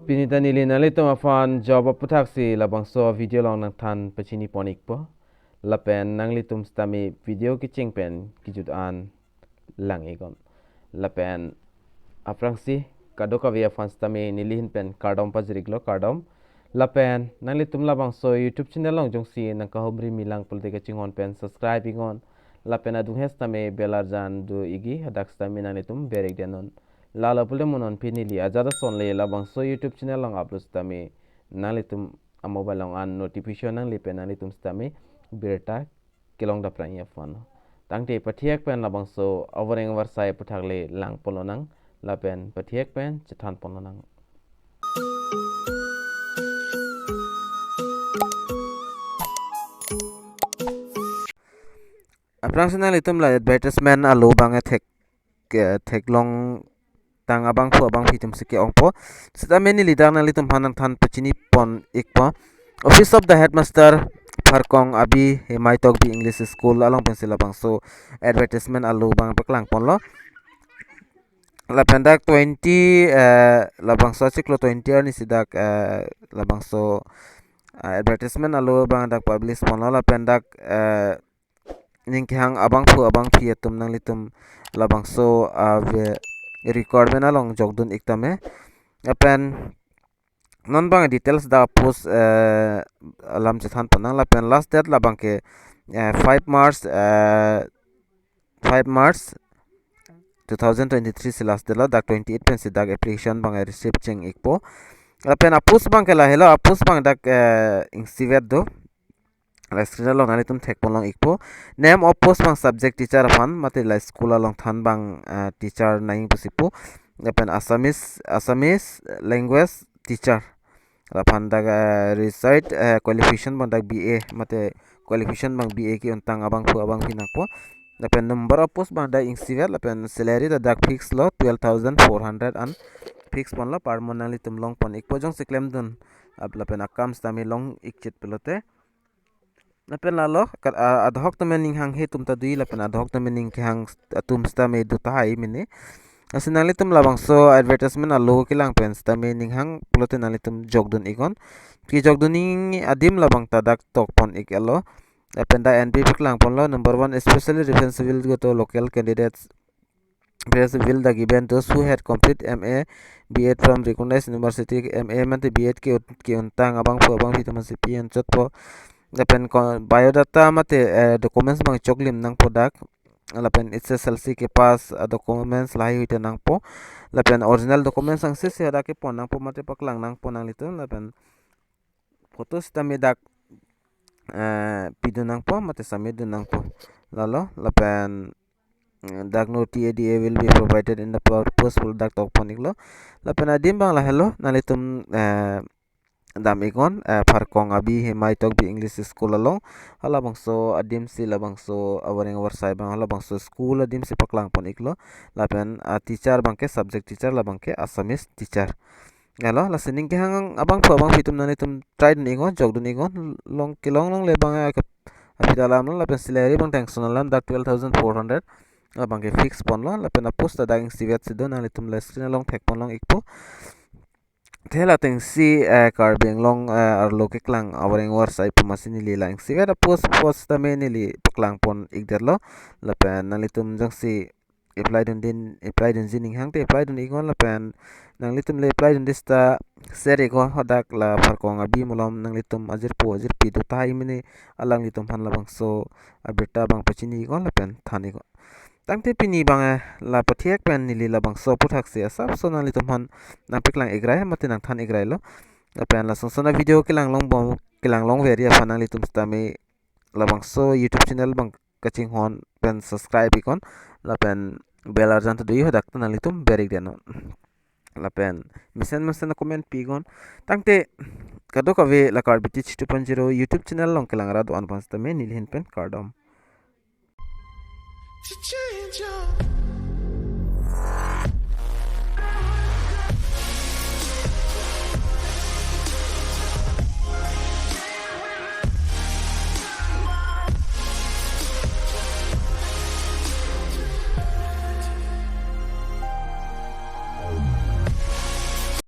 Pinita nili nalitum afan job APHUTHAK si labangso video long nang than pachini ponik po lapen nang litum stami video ki chingpen ki judan lang igon lapen aprang si kadoka via fan stami nilihin pen KARDOM pajriglo KARDOM lapen nang litum labangso YouTube channel long jongsi nang kahobri milang politika chingon pen subscribe ingon lapen adung hestame belarjan du igi hadak stami nang litum berek denon lala pule munon pinili ajada sonle labangso YouTube channel long upload stami nalitum mobile long an notification nang lipe nalitum stami berta kilong da pranya phone tangte pathiak pen labangso overeng Awarsai puthakle lang polonang lapen pathiak pen chathan polonang Aprangal itum la advertisement alo bange thek long tang abang pu abang pitum sike ongpo sita meni lidar na litum hanang than pachini pon ikpo office of the headmaster Pharkong abi Hemaitok bi English school along pencil abang so advertisement alu bang paklang pon lo la pendak 20 labang so ciklo 20 ni sidak labang so advertisement alu bang dak publish pon lo la pendak Ning Kehang abang pu abang pi atum nang litum labang so record bena long jogdun iktame apen non bang details da post alam chathan panang la pen last date la bang ke 5 March 5 March 2023 si last date la dak 28 pen si dak application bang receive ching ikpo la pen apus bang ke la hello apus bang dak insivet do la screen long ani tum thek polong ikpo name of post bang subject teacher fan mate la school long than bang teacher naing pusipo apen Assamese language teacher la fan daga recite qualification bang dak BA mate qualification bang BA ki untang abang pu abang pinakpo apen number of post bang dak insivel apen salary da dak fix lo 12,400 and fix pon lo permanently tum long pon ikpo jong siklem dun apen akam stami long ikchit pelote lapen lalo adhok tamen ning hang he tum ta dui lapen adhok tamen ning kehang atum sta me du tai mine asinali tum labangso advertisement alo kilang pen sta me ning hang plote nali tum jogdun ikon ki jogdun ning adim labang tadak tok pon ik alo lapen da NP piklang pon lo number 1 especially defensible go to local candidates will the given those who had complete MA B.Ed from recognized university MA mante B.Ed ki untang abang pu abang hitam CPN chot po lapen biodata mate documents bang choklim nang product lapen SSLC ke pas documents lahi huite nang po lapen original documents ang se ada ke pon nang po mate paklang nang po nang litu lapen photos tami dak pidu nang po mate samidu nang po lalo lapen dak no TADA will be provided in the purpose product of poniklo lapen adim bang la hello nalitum dam ikon Pharkong abi Hemaitok bi English school along hala bangso adim si la bangso Awaring Awarsai bang hala bangso school adim si paklang pon iklo lapen teacher bangke subject teacher la bangke Assamese teacher galo la sining ke hang abang pu abang fitum nani tum try dun ikon jog dun ikon long kilong long le bang apidalam lo lapen salary bang thanks sonalam dak 12,400 la bangke fix pon lo lapen post da dang sivet sidon nani tum la screen long thek pon long ikpo Thela teng si Karbi Anglong Arlo keklang Awaring Awarsai pumasini li lang si kada post ta meni li paklang pon igderlo lapen nalitum jang si apply dun jining hang te apply dun igon lapen nang litum le apply dun dista seri ko hodak la Pharkong abi molom nang litum ajir pi du tai mini alang litum han labang so abeta bang pachini igon lapen thani ko tangte pini bang la pathiak pen nili la bang so puthak se asap so nali tumhan nang piklang igrai mate nang than igrai lo la pen la sona video kilang long veria fanang litum stami la bang so YouTube channel bang kaching hon pen subscribe ikon la pen bell arjan to dui hodak tan litum berik deno la pen misen comment pigon tangte kado kave la Karbi Teach 2.0 YouTube channel long kilang rado an panstame nilhin pen KARDOM to change your